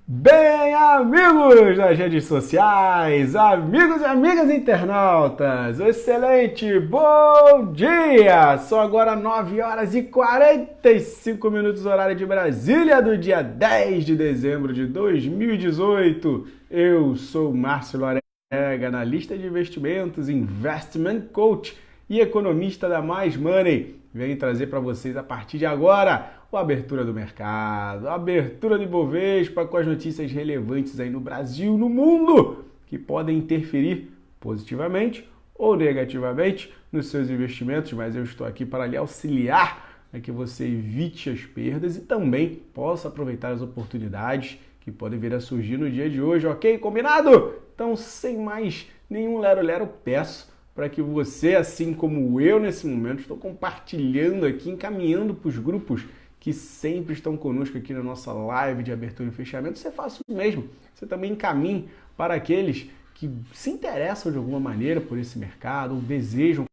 Bem, amigos das redes sociais, amigos e amigas internautas, excelente bom dia! São agora 9 horas e 45 minutos, horário de Brasília, do dia 10 de dezembro de 2018. Eu sou Márcio Lorega, analista de investimentos, investment coach e economista da Mais Money. Venho trazer para vocês a partir de agora a abertura do mercado, a abertura do Ibovespa com as notícias relevantes aí no Brasil, no mundo, que podem interferir positivamente ou negativamente nos seus investimentos, mas eu estou aqui para lhe auxiliar a que você evite as perdas e também possa aproveitar as oportunidades que podem vir a surgir no dia de hoje, ok? Combinado? Então, sem mais nenhum lero-lero, peço para que você, assim como eu nesse momento, estou compartilhando aqui, encaminhando para os grupos que sempre estão conosco aqui na nossa live de abertura e fechamento, você faça o mesmo. Você também encaminhe para aqueles que se interessam de alguma maneira por esse mercado, ou desejam,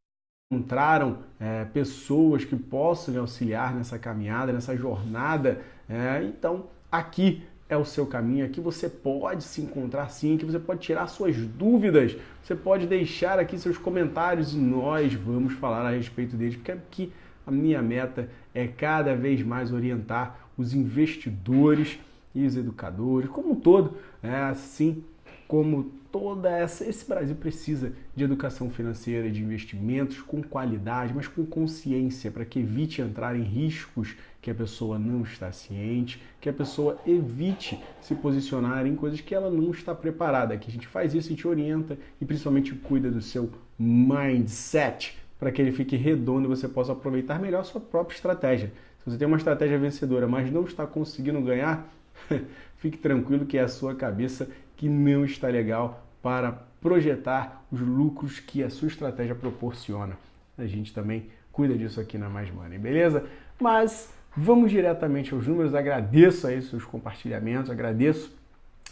encontraram pessoas que possam lhe auxiliar nessa caminhada, nessa jornada. Então, aqui é o seu caminho, aqui você pode se encontrar sim, aqui você pode tirar suas dúvidas, você pode deixar aqui seus comentários e nós vamos falar a respeito deles, porque aqui a minha meta é cada vez mais orientar os investidores e os educadores, como um todo, assim como esse Brasil precisa de educação financeira, de investimentos com qualidade, mas com consciência, para que evite entrar em riscos que a pessoa não está ciente, que a pessoa evite se posicionar em coisas que ela não está preparada, que a gente faz isso, a gente orienta e principalmente cuida do seu mindset, para que ele fique redondo e você possa aproveitar melhor a sua própria estratégia. Se você tem uma estratégia vencedora, mas não está conseguindo ganhar, fique tranquilo que é a sua cabeça que não está legal para projetar os lucros que a sua estratégia proporciona. A gente também cuida disso aqui na Mais Money, beleza? Mas vamos diretamente aos números. Agradeço aí seus compartilhamentos, agradeço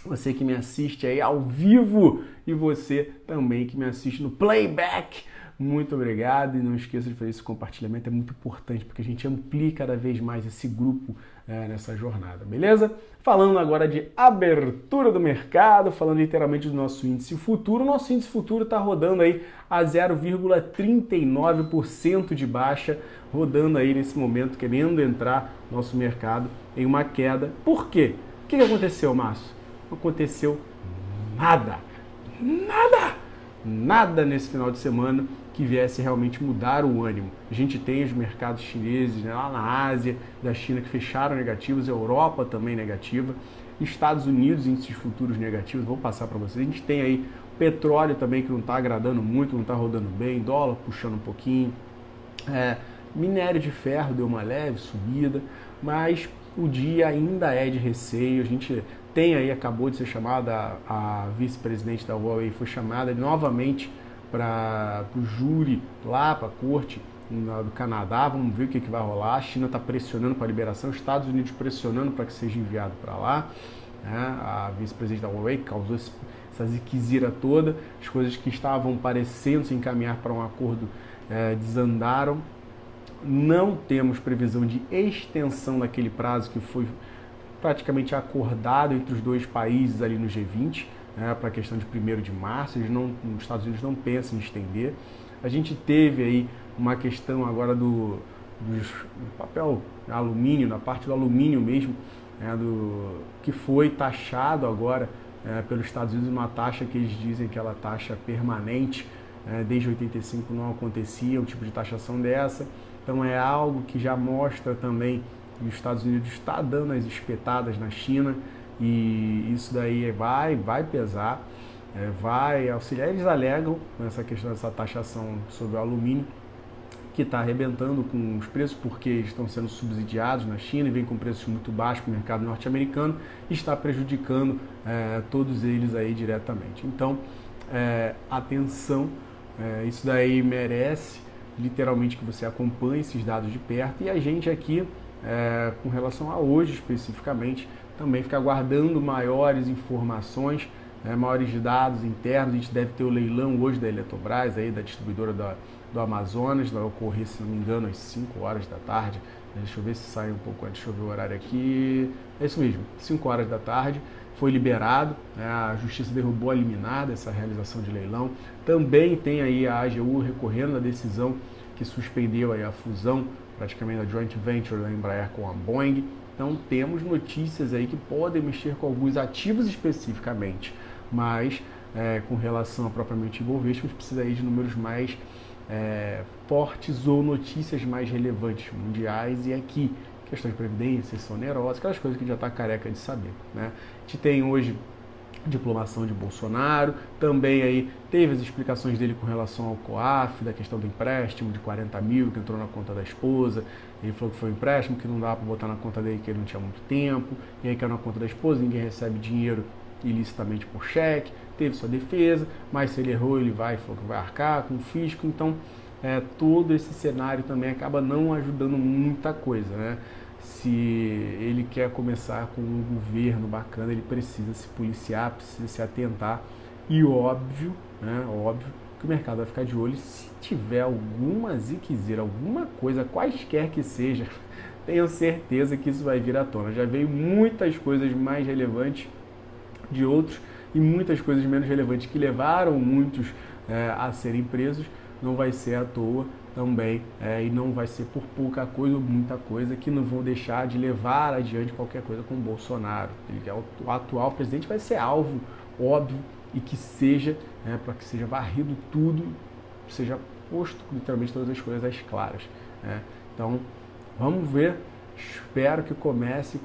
você que me assiste aí ao vivo e você também que me assiste no playback. Muito obrigado e não esqueça de fazer esse compartilhamento, é muito importante porque a gente amplia cada vez mais esse grupo nessa jornada, beleza? Falando agora de abertura do mercado, falando literalmente do nosso índice futuro, o nosso índice futuro está rodando aí a 0,39% de baixa, rodando aí nesse momento, querendo entrar no nosso mercado em uma queda. Por quê? O que aconteceu, Márcio? Não aconteceu nada, nada nesse final de semana que viesse realmente mudar o ânimo. A gente tem os mercados chineses lá na Ásia, da China que fecharam negativos, a Europa também negativa, Estados Unidos índices futuros negativos, vou passar para vocês. A gente tem aí petróleo também que não está agradando muito, não está rodando bem, dólar puxando um pouquinho, minério de ferro deu uma leve subida, mas o dia ainda é de receio. A gente tem aí, acabou de ser chamada, a vice-presidente da Huawei foi chamada novamente para o júri lá, para a corte do Canadá. Vamos ver o que vai rolar. A China está pressionando para a liberação, os Estados Unidos pressionando para que seja enviado para lá. A vice-presidente da Huawei causou essa ziquezira toda, as coisas que estavam parecendo se encaminhar para um acordo desandaram. Não temos previsão de extensão daquele prazo que foi praticamente acordado entre os dois países ali no G20, para a questão de 1º de março, os Estados Unidos não pensam em estender. A gente teve aí uma questão agora do papel alumínio, na parte do alumínio mesmo, que foi taxado agora pelos Estados Unidos, uma taxa que eles dizem que ela taxa permanente, desde 85 não acontecia um tipo de taxação dessa. Então é algo que já mostra também que os Estados Unidos está dando as espetadas na China e isso daí vai pesar, vai auxiliar. Eles alegam nessa questão dessa taxação sobre o alumínio que está arrebentando com os preços porque eles estão sendo subsidiados na China e vem com preços muito baixos para o mercado norte-americano e está prejudicando todos eles aí diretamente. Então, atenção, isso daí merece literalmente que você acompanhe esses dados de perto e a gente aqui, com relação a hoje especificamente, também ficar guardando maiores informações, maiores dados internos. A gente deve ter o leilão hoje da Eletrobras, aí, da distribuidora do Amazonas, vai ocorrer, se não me engano, às 5 horas da tarde. Deixa eu ver se sai um pouco antes, deixa eu ver o horário aqui. É isso mesmo, 5 horas da tarde. foi liberado, né? A Justiça derrubou a liminar dessa realização de leilão. Também tem aí a AGU recorrendo à decisão que suspendeu aí a fusão praticamente da joint venture da Embraer com a Boeing. Então temos notícias aí que podem mexer com alguns ativos especificamente, mas com relação a propriamente Ibovespa, a gente precisa aí de números mais fortes ou notícias mais relevantes mundiais e aqui. Questões de previdência, onerosas, aquelas coisas que a gente já está careca de saber, né? A gente tem hoje diplomação de Bolsonaro, também aí teve as explicações dele com relação ao COAF, da questão do empréstimo de 40 mil que entrou na conta da esposa. Ele falou que foi um empréstimo que não dá para botar na conta dele, que ele não tinha muito tempo, e aí caiu na conta da esposa, ninguém recebe dinheiro ilicitamente por cheque, teve sua defesa, mas se ele errou, ele falou que vai arcar com o fisco, então todo esse cenário também acaba não ajudando muita coisa, né? Se ele quer começar com um governo bacana, ele precisa se policiar, precisa se atentar e óbvio, né, óbvio que o mercado vai ficar de olho se tiver alguma ziquezira, alguma coisa, quaisquer que seja, tenho certeza que isso vai vir à tona. Já veio muitas coisas mais relevantes de outros e muitas coisas menos relevantes que levaram muitos a serem presos, não vai ser à toa também, e não vai ser por pouca coisa ou muita coisa que não vão deixar de levar adiante qualquer coisa com o Bolsonaro. Ele é o atual presidente, vai ser alvo, óbvio, e que seja, para que seja varrido tudo, seja posto literalmente todas as coisas às claras. Então, vamos ver, espero que comece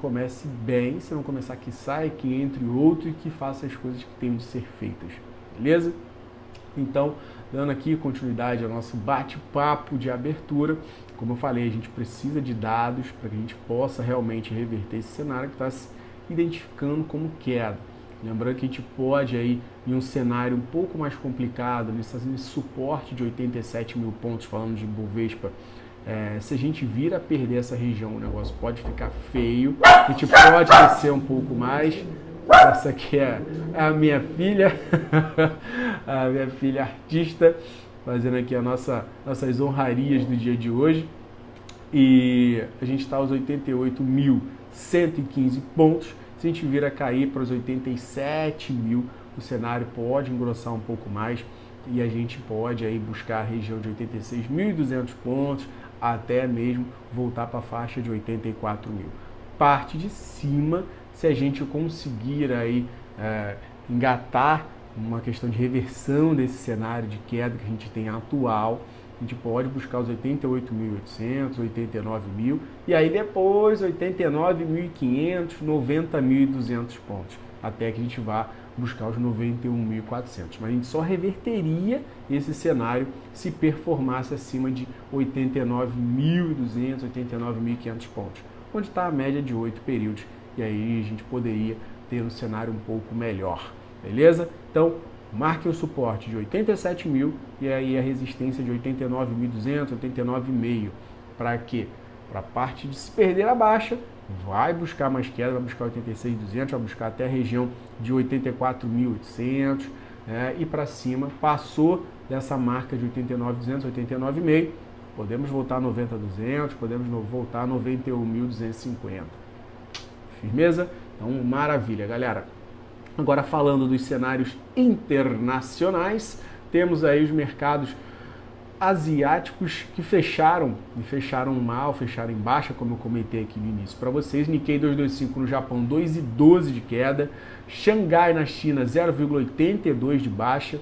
bem, se não começar que saia, que entre outro e que faça as coisas que tenham de ser feitas, beleza? Então, dando aqui continuidade ao nosso bate-papo de abertura, como eu falei, a gente precisa de dados para que a gente possa realmente reverter esse cenário que está se identificando como queda. Lembrando que a gente pode aí, em um cenário um pouco mais complicado, nesse suporte de 87 mil pontos, falando de Ibovespa, se a gente vir a perder essa região, o negócio pode ficar feio, a gente pode descer um pouco mais. Essa aqui é a minha filha, a minha filha artista, fazendo aqui nossas honrarias do dia de hoje. E a gente está aos 88.115 pontos. Se a gente vir a cair para os 87 mil, o cenário pode engrossar um pouco mais e a gente pode aí buscar a região de 86.200 pontos, até mesmo voltar para a faixa de 84 mil. Parte de cima, se a gente conseguir aí engatar uma questão de reversão desse cenário de queda que a gente tem atual, a gente pode buscar os 88.800, 89 mil e aí depois 89.500, 90.200 pontos, até que a gente vá buscar os 91.400. Mas a gente só reverteria esse cenário se performasse acima de 89.200, 89.500 pontos, onde está a média de 8 períodos. E aí a gente poderia ter um cenário um pouco melhor, beleza? Então, marque o suporte de 87 mil e aí a resistência de 89.200, 89,5. Para quê? Para a parte de se perder a baixa, vai buscar mais queda, vai buscar 86.200, vai buscar até a região de 84.800, e para cima, passou dessa marca de 89.200, 89,5, podemos voltar a 90.200, podemos voltar a 91.250. Firmeza? Então, maravilha, galera. Agora, falando dos cenários internacionais, temos aí os mercados asiáticos que fecharam mal, fecharam em baixa, como eu comentei aqui no início para vocês. Nikkei 225 no Japão, 2,12 de queda. Xangai na China, 0,82 de baixa.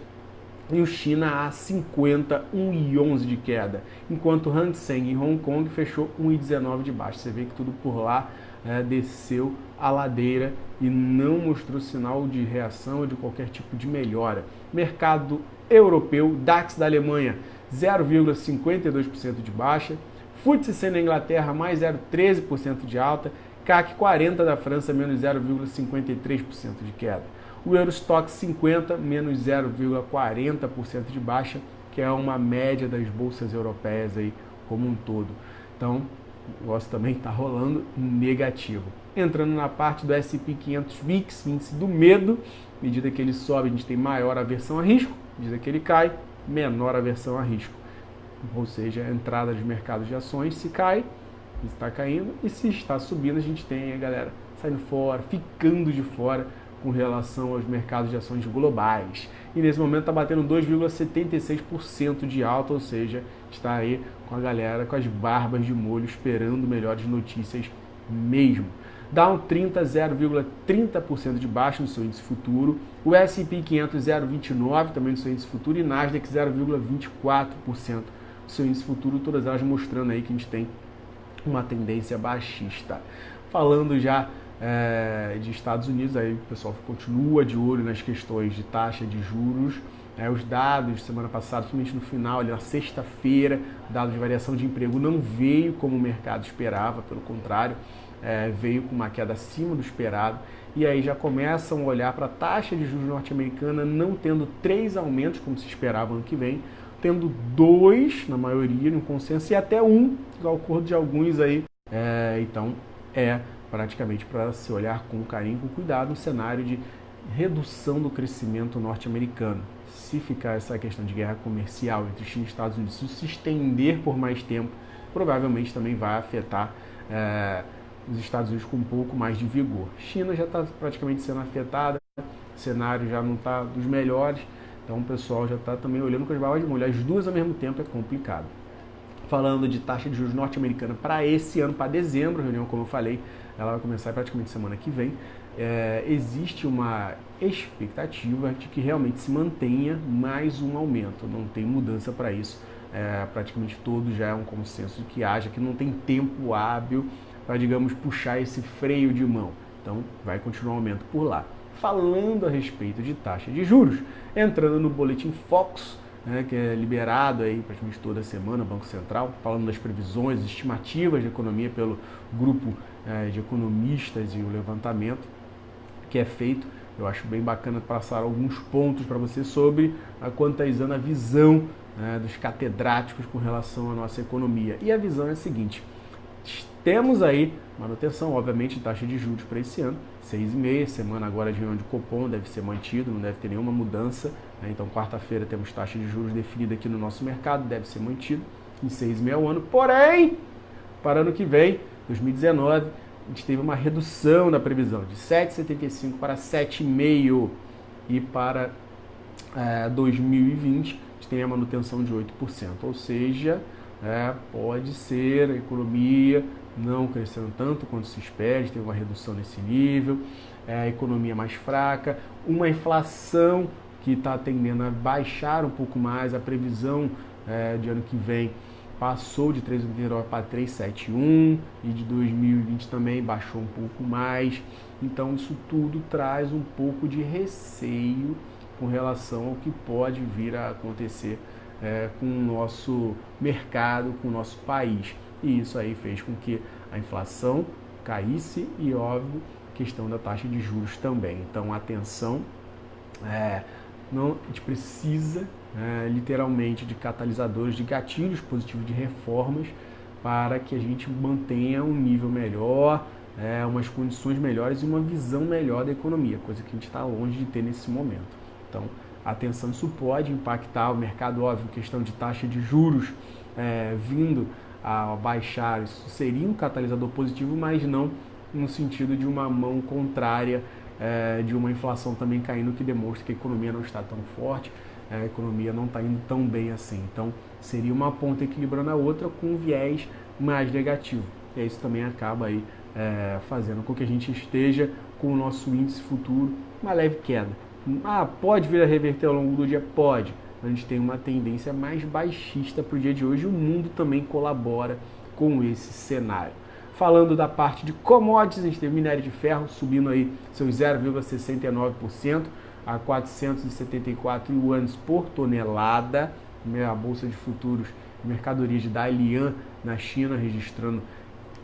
E o China A50, 1,11 de queda. Enquanto o Hang Seng em Hong Kong fechou 1,19 de baixa. Você vê que tudo por lá desceu a ladeira e não mostrou sinal de reação ou de qualquer tipo de melhora. Mercado europeu, DAX da Alemanha, 0,52% de baixa. FTSE 100 na Inglaterra, mais 0,13% de alta. CAC 40 da França, menos 0,53% de queda. O Eurostock 50, menos 0,40% de baixa, que é uma média das bolsas europeias aí como um todo. Então, o negócio também está rolando negativo. Entrando na parte do S&P 500 VIX, índice do medo, à medida que ele sobe, a gente tem maior aversão a risco, à medida que ele cai, menor aversão a risco. Ou seja, a entrada de mercados de ações, se cai, está caindo, e se está subindo, a gente tem a galera saindo fora, ficando de fora, com relação aos mercados de ações globais. E nesse momento está batendo 2,76% de alta, ou seja, está aí com a galera com as barbas de molho esperando melhores notícias mesmo. Dow 30, 0,30% de baixa no seu índice futuro, o S&P 500 0,29% também no seu índice futuro e Nasdaq 0,24% no seu índice futuro, todas elas mostrando aí que a gente tem uma tendência baixista. Falando já de Estados Unidos, aí o pessoal continua de olho nas questões de taxa de juros. Os dados de semana passada, principalmente no final, ali na sexta-feira, dados de variação de emprego não veio como o mercado esperava, pelo contrário, veio com uma queda acima do esperado. E aí já começam a olhar para a taxa de juros norte-americana não tendo 3 aumentos, como se esperava ano que vem, tendo 2 na maioria, no consenso, e até 1, ao acordo de alguns aí. Então praticamente para se olhar com carinho, com cuidado, um cenário de redução do crescimento norte-americano. Se ficar essa questão de guerra comercial entre China e Estados Unidos se estender por mais tempo, provavelmente também vai afetar os Estados Unidos com um pouco mais de vigor. China já está praticamente sendo afetada, o cenário já não está dos melhores, então o pessoal já está também olhando com as barbas de molho. As duas ao mesmo tempo é complicado. Falando de taxa de juros norte-americana para esse ano, para dezembro, a reunião, como eu falei, ela vai começar praticamente semana que vem. Existe uma expectativa de que realmente se mantenha mais um aumento, não tem mudança para isso. Praticamente todo já é um consenso de que não tem tempo hábil para, digamos, puxar esse freio de mão. Então, vai continuar o aumento por lá. Falando a respeito de taxa de juros, entrando no boletim Focus, que é liberado aí praticamente toda semana, o Banco Central, falando das previsões, estimativas de economia pelo grupo de economistas e o levantamento que é feito. Eu acho bem bacana passar alguns pontos para você sobre atualizando a visão dos catedráticos com relação à nossa economia. E a visão é a seguinte: temos aí manutenção, obviamente, de taxa de juros para esse ano, 6,5%, semana agora de reunião de Copom deve ser mantido, não deve ter nenhuma mudança, então quarta-feira temos taxa de juros definida aqui no nosso mercado, deve ser mantido em 6,5% ao ano, porém, para ano que vem, 2019, a gente teve uma redução da previsão de 7,75% para 7,5%, e para 2020 a gente tem a manutenção de 8%, ou seja, pode ser a economia não crescendo tanto quanto se espera, tem uma redução nesse nível, a economia mais fraca, uma inflação que está tendendo a baixar um pouco mais, a previsão de ano que vem passou de 3,89 para 3,71 e de 2020 também baixou um pouco mais, então isso tudo traz um pouco de receio com relação ao que pode vir a acontecer com o nosso mercado, com o nosso país. E isso aí fez com que a inflação caísse e, óbvio, a questão da taxa de juros também. Então, atenção, a gente precisa literalmente de catalisadores, de gatilhos positivos, de reformas para que a gente mantenha um nível melhor, umas condições melhores e uma visão melhor da economia, coisa que a gente está longe de ter nesse momento. Então, atenção, isso pode impactar o mercado, óbvio, questão de taxa de juros vindo a baixar, isso seria um catalisador positivo, mas não no sentido de uma mão contrária, de uma inflação também caindo, que demonstra que a economia não está tão forte, a economia não está indo tão bem assim. Então, seria uma ponta equilibrando a outra com um viés mais negativo. E isso também acaba aí fazendo com que a gente esteja com o nosso índice futuro uma leve queda. Pode vir a reverter ao longo do dia? Pode. A gente tem uma tendência mais baixista para o dia de hoje e o mundo também colabora com esse cenário. Falando da parte de commodities, a gente teve minério de ferro subindo aí seus 0,69% a 474 yuans por tonelada. A bolsa de futuros e mercadorias de Dalian na China registrando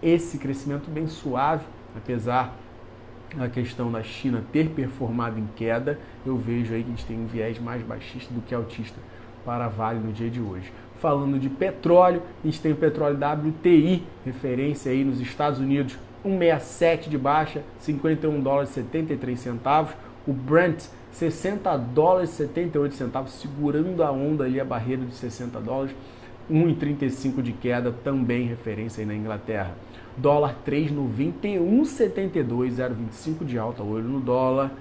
esse crescimento bem suave, apesar a questão da China ter performado em queda, eu vejo aí que a gente tem um viés mais baixista do que altista para a Vale no dia de hoje. Falando de petróleo, a gente tem o petróleo WTI, referência aí nos Estados Unidos, 1,67 de baixa, 51 dólares e 73 centavos. O Brent, 60 dólares e 78 centavos, segurando a onda ali, a barreira de 60 dólares, 1,35 de queda, também referência aí na Inglaterra. Dólar 3,91,72, 0,25 de alta, olho no dólar.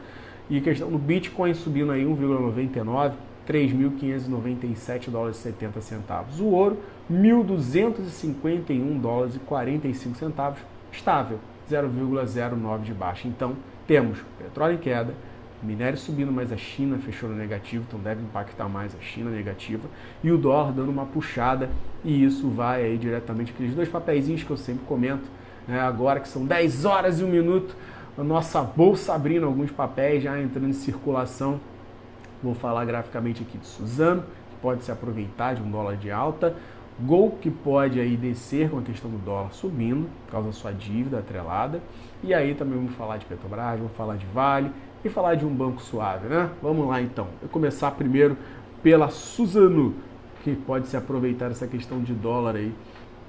E questão do Bitcoin subindo aí 1,99, 3.597 dólares e 70 centavos. O ouro, 1.251 dólares e 45 centavos, estável, 0,09 de baixa. Então, temos petróleo em queda, minério subindo, mas a China fechou no negativo, então deve impactar mais a China negativa, e o dólar dando uma puxada, e isso vai aí diretamente aqueles dois papeizinhos que eu sempre comento, né, agora que são 10 horas e 1 minuto, a nossa bolsa abrindo alguns papéis, já entrando em circulação. Vou falar graficamente aqui de Suzano, que pode se aproveitar de um dólar de alta, Gol, que pode aí descer com a questão do dólar subindo, por causa da sua dívida atrelada, e aí também vamos falar de Petrobras, vamos falar de Vale, e falar de um banco suave, né? Vamos lá então. Vou começar primeiro pela Suzano, que pode se aproveitar essa questão de dólar aí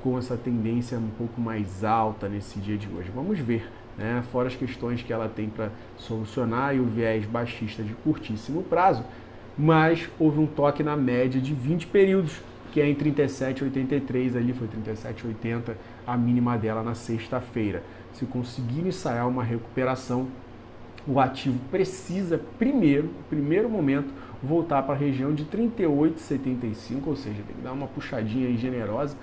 com essa tendência um pouco mais alta nesse dia de hoje. Vamos ver, né? Fora as questões que ela tem para solucionar e o viés baixista de curtíssimo prazo, mas houve um toque na média de 20 períodos, que é em 37,83, ali foi 37,80 a mínima dela na sexta-feira. Se conseguir ensaiar uma recuperação, o ativo precisa primeiro, no primeiro momento, voltar para a região de 38,75, ou seja, tem que dar uma puxadinha aí generosa.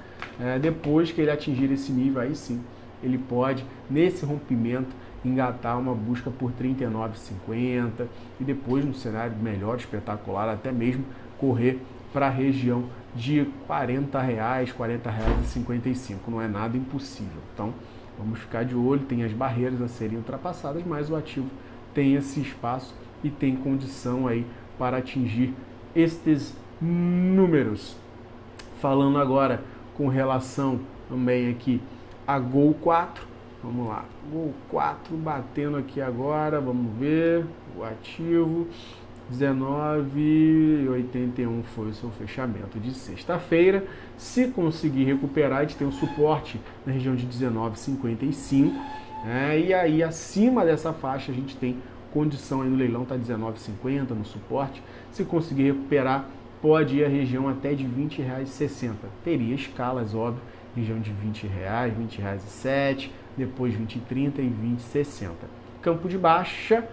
Depois que ele atingir esse nível, aí sim, ele pode, nesse rompimento, engatar uma busca por 39,50 e depois, no cenário melhor, espetacular, até mesmo correr para a região de R$40, R$40,55. Não é nada impossível. Então, vamos ficar de olho, tem as barreiras a serem ultrapassadas, mas o ativo tem esse espaço e tem condição aí para atingir estes números. Falando agora com relação também aqui a Gol 4, vamos lá, Gol 4 batendo aqui agora, vamos ver, o ativo 19,81 foi o seu fechamento de sexta-feira. Se conseguir recuperar, a gente tem um suporte na região de 19,55, e aí acima dessa faixa a gente tem condição aí no leilão, está 19,50 no suporte. Se conseguir recuperar, pode ir à região até de R$20,60. Teria escalas, óbvio, região de R$20, R$20,07, depois R$20,30 e R$20,60. Campo de baixa,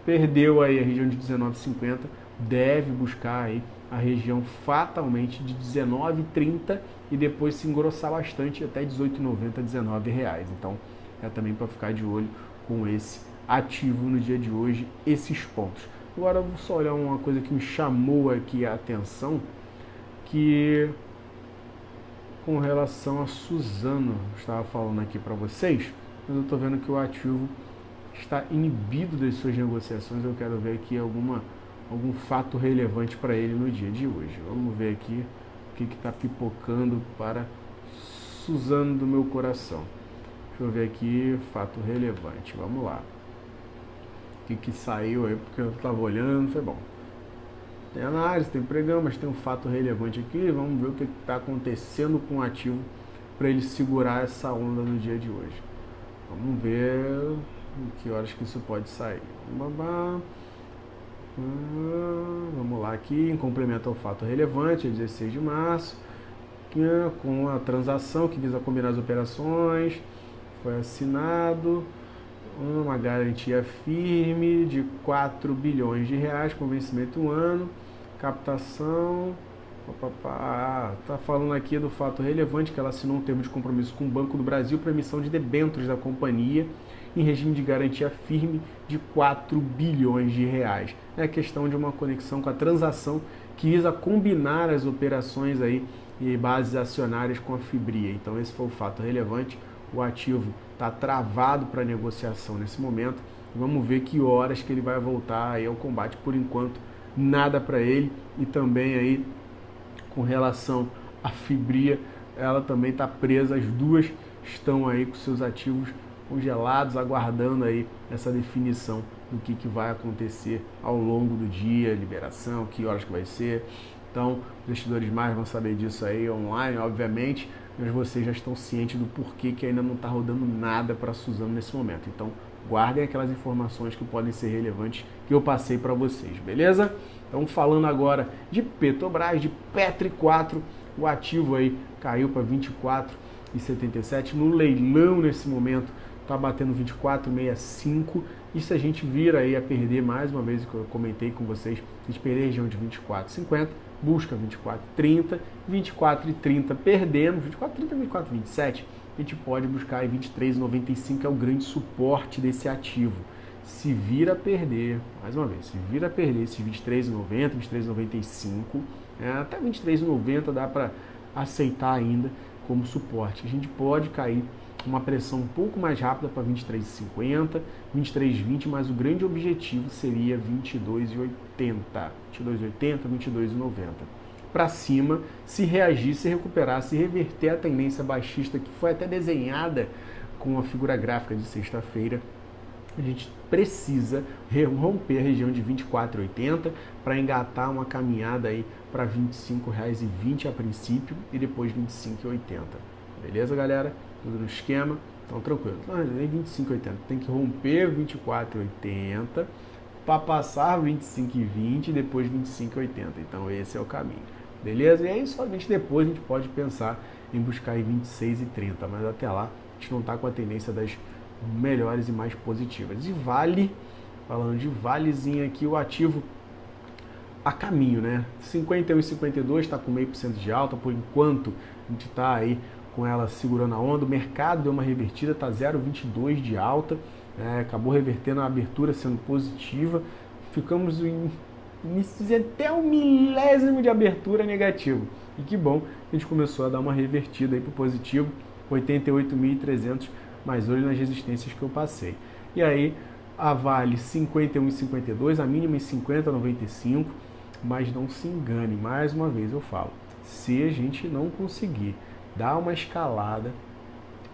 perdeu aí a região de 19,50, deve buscar aí a região fatalmente de 19,30 e depois se engrossar bastante até 18,90, R$19. Então é também para ficar de olho com esse ativo no dia de hoje, esses pontos. Agora eu vou só olhar uma coisa que me chamou aqui a atenção, que com relação a Suzano, eu estava falando aqui para vocês, mas eu estou vendo que o ativo está inibido das suas negociações. Eu quero ver aqui algum fato relevante para ele no dia de hoje. Vamos ver aqui o que está pipocando para Suzano do meu coração. Deixa eu ver aqui, fato relevante, vamos lá. O que saiu aí, porque eu estava olhando, foi bom. Tem análise, tem pregão, mas tem um fato relevante aqui. Vamos ver o que está acontecendo com o ativo para ele segurar essa onda no dia de hoje. Vamos ver em que horas que isso pode sair. Vamos lá aqui, em complemento ao fato relevante, 16 de março, com a transação que visa combinar as operações, foi assinado uma garantia firme de R$4 bilhões, com vencimento 1 ano, captação, tá falando aqui do fato relevante que ela assinou um termo de compromisso com o Banco do Brasil para emissão de debêntures da companhia em regime de garantia firme de R$4 bilhões. É questão de uma conexão com a transação que visa combinar as operações aí e bases acionárias com a Fibria. Então esse foi o fato relevante. O ativo está travado para negociação nesse momento. Vamos ver que horas que ele vai voltar aí ao combate. Por enquanto, nada para ele. E também aí, com relação à Fibria, ela também está presa. As duas estão aí com seus ativos congelados, aguardando aí essa definição do que vai acontecer ao longo do dia, liberação, que horas que vai ser. Então, os investidores mais vão saber disso aí online, obviamente, mas vocês já estão cientes do porquê que ainda não está rodando nada para a Suzano nesse momento. Então, guardem aquelas informações que podem ser relevantes que eu passei para vocês, beleza? Então, falando agora de Petrobras, de Petri 4, o ativo aí caiu para 24,77 no leilão nesse momento. está batendo 24,65, e se a gente vir aí a perder, mais uma vez que eu comentei com vocês, a gente perder a região de 24,50, busca 24,30, 24,30 perdemos, 24,30, 24,27, a gente pode buscar aí 23,95, é o grande suporte desse ativo. Se vir a perder, mais uma vez, se vir a perder esses 23,90, 23,95, até 23,90 dá para aceitar ainda como suporte. A gente pode cair uma pressão um pouco mais rápida para 23,50, 23,20, mas o grande objetivo seria 22,80, 22,80, 22,90. Para cima, se reagir, se recuperar, se reverter a tendência baixista que foi até desenhada com a figura gráfica de sexta-feira, a gente precisa romper a região de 24,80 para engatar uma caminhada aí para R$ 25,20 a princípio e depois R$ 25,80. Beleza, galera? Tudo no esquema? Então, tranquilo. Não, nem 25,80. Tem que romper 24,80 para passar 25,20 e depois 25,80. Então, esse é o caminho. Beleza? E aí, somente depois a gente pode pensar em buscar aí 26,30. Mas até lá, a gente não está com a tendência das melhores e mais positivas. E Vale, falando de Valezinho aqui, o ativo a caminho, né? 51,52 está com 0,5% de alta, por enquanto a gente está aí com ela segurando a onda. O mercado deu uma revertida, está 0,22 de alta, acabou revertendo a abertura sendo positiva. Ficamos em até um milésimo de abertura negativo. E que bom, a gente começou a dar uma revertida aí para o positivo, 88.300, mais olho nas resistências que eu passei. E aí, a Vale 51,52, a mínima em 50,95, mas não se engane, mais uma vez eu falo, se a gente não conseguir dar uma escalada,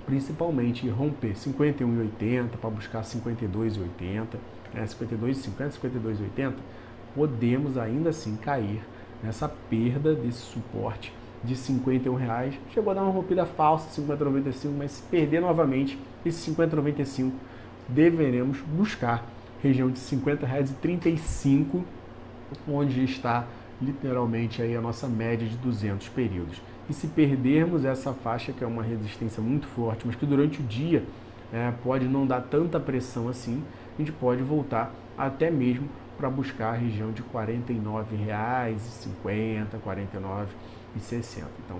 principalmente romper 51,80 para buscar 52,80, 52,50, 52,80, podemos ainda assim cair nessa perda desse suporte de R$ 51,00, chegou a dar uma rompida falsa, 50,95, mas se perder novamente esse 50,95, deveremos buscar região de R$ 50,35, onde está literalmente aí a nossa média de 200 períodos. E se perdermos essa faixa, que é uma resistência muito forte, mas que durante o dia pode não dar tanta pressão assim, a gente pode voltar até mesmo para buscar a região de R$ 49,50, R$ 49,60. Então,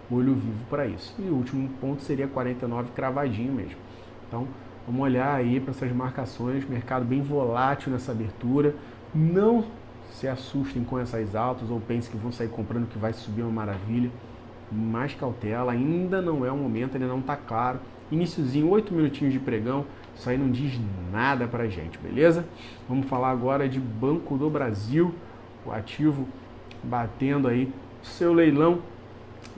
olho vivo para isso. E o último ponto seria 49 cravadinho mesmo. Então, vamos olhar aí para essas marcações, mercado bem volátil nessa abertura. Não se assustem com essas altas ou pensem que vão sair comprando que vai subir uma maravilha. Mais cautela, ainda não é o momento, ainda não está claro. Iniciozinho, 8 minutinhos de pregão, isso aí não diz nada pra gente, beleza? Vamos falar agora de Banco do Brasil, o ativo batendo aí o seu leilão.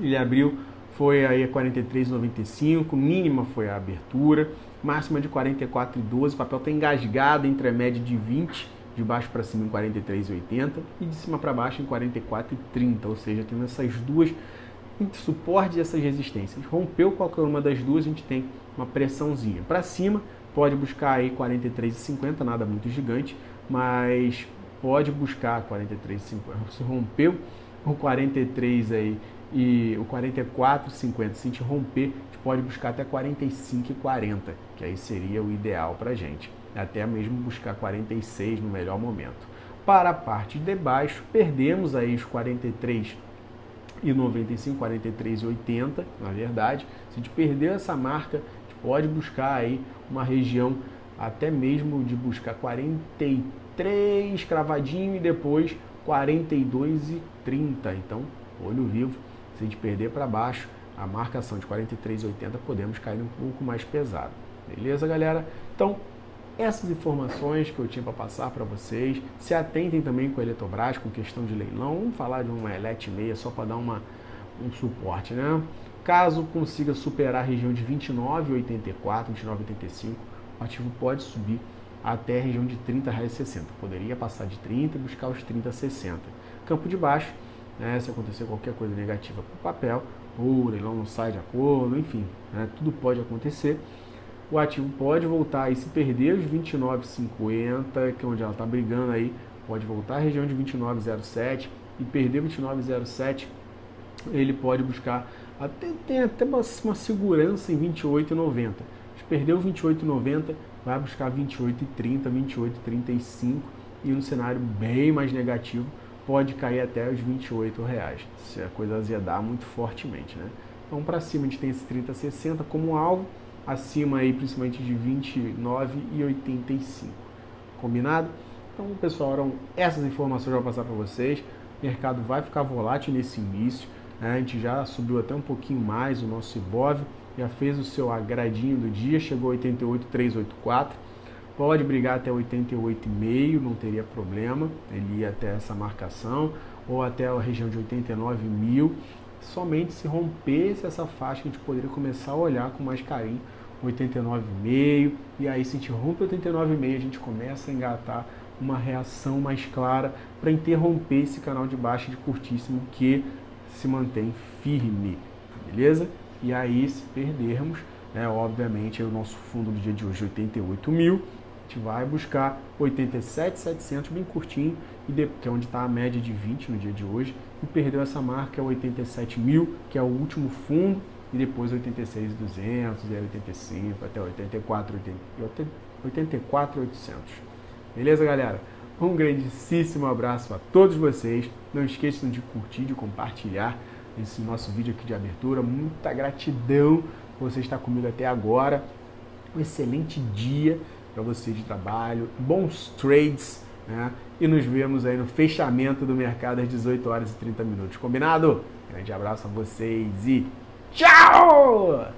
Ele abriu, foi aí a 43,95, mínima foi a abertura, máxima de 44,12, o papel está engasgado entre a média de 20, de baixo para cima em 43,80 e de cima para baixo em 44,30, ou seja, tendo essas duas suporte e essas resistências. Rompeu qualquer uma das duas, a gente tem uma pressãozinha. Para cima, pode buscar aí 43,50, nada muito gigante, mas pode buscar 43,50. Se rompeu o 43 aí e o 44,50, se a gente romper, a gente pode buscar até 45,40, que aí seria o ideal para a gente. Até mesmo buscar 46 no melhor momento. Para a parte de baixo, perdemos aí os 43,95, 43,80, na verdade. Se a gente perder essa marca, a gente pode buscar aí uma região até mesmo de buscar 43 cravadinho e depois 42,30. Então, olho vivo, se a gente perder para baixo a marcação de 43,80, podemos cair um pouco mais pesado. Beleza, galera? Então, essas informações que eu tinha para passar para vocês. Se atentem também com a Eletrobras, com questão de leilão. Vamos falar de uma ELET meia só para dar um suporte, né? Caso consiga superar a região de 29,84, 29,85, o ativo pode subir até a região de R$ 30,60. Poderia passar de 30 e buscar os 30,60. Campo de baixo, né, se acontecer qualquer coisa negativa para o papel, ou o leilão não sai de acordo, enfim, né, tudo pode acontecer. O ativo pode voltar e se perder os 29,50, que é onde ela está brigando aí, pode voltar à região de 29,07 e perder 29,07, ele pode buscar, tem até uma segurança em 28,90. Perdeu 28,90, vai buscar 28,30, 28,35 e no cenário bem mais negativo pode cair até os R$28, se a coisa azedar muito fortemente, né? Então para cima a gente tem esse 30,60 como alvo, acima aí principalmente de 29,85. Combinado? Então pessoal, eram essas informações que eu vou passar para vocês. O mercado vai ficar volátil nesse início, né? A gente já subiu até um pouquinho mais o nosso Ibov, já fez o seu agradinho do dia, chegou a 88,384, pode brigar até 88,5, não teria problema, ele ia até essa marcação, ou até a região de 89 mil, somente se rompesse essa faixa a gente poderia começar a olhar com mais carinho 89,5, e aí se a gente rompe 89,5 a gente começa a engatar uma reação mais clara para interromper esse canal de baixa de curtíssimo que se mantém firme, beleza? E aí, se perdermos, obviamente, o nosso fundo do dia de hoje, 88 mil, a gente vai buscar 87,700, bem curtinho, que é onde está a média de 20 no dia de hoje, e perdeu essa marca, é 87 mil, que é o último fundo, e depois 86,200, e 85, até 84,800. Beleza, galera? Um grandíssimo abraço a todos vocês. Não esqueçam de curtir, de compartilhar esse nosso vídeo aqui de abertura. Muita gratidão por você estar comigo até agora. Um excelente dia para você de trabalho, bons trades, né? E nos vemos aí no fechamento do mercado às 18 horas e 30 minutos. Combinado? Grande abraço a vocês e tchau!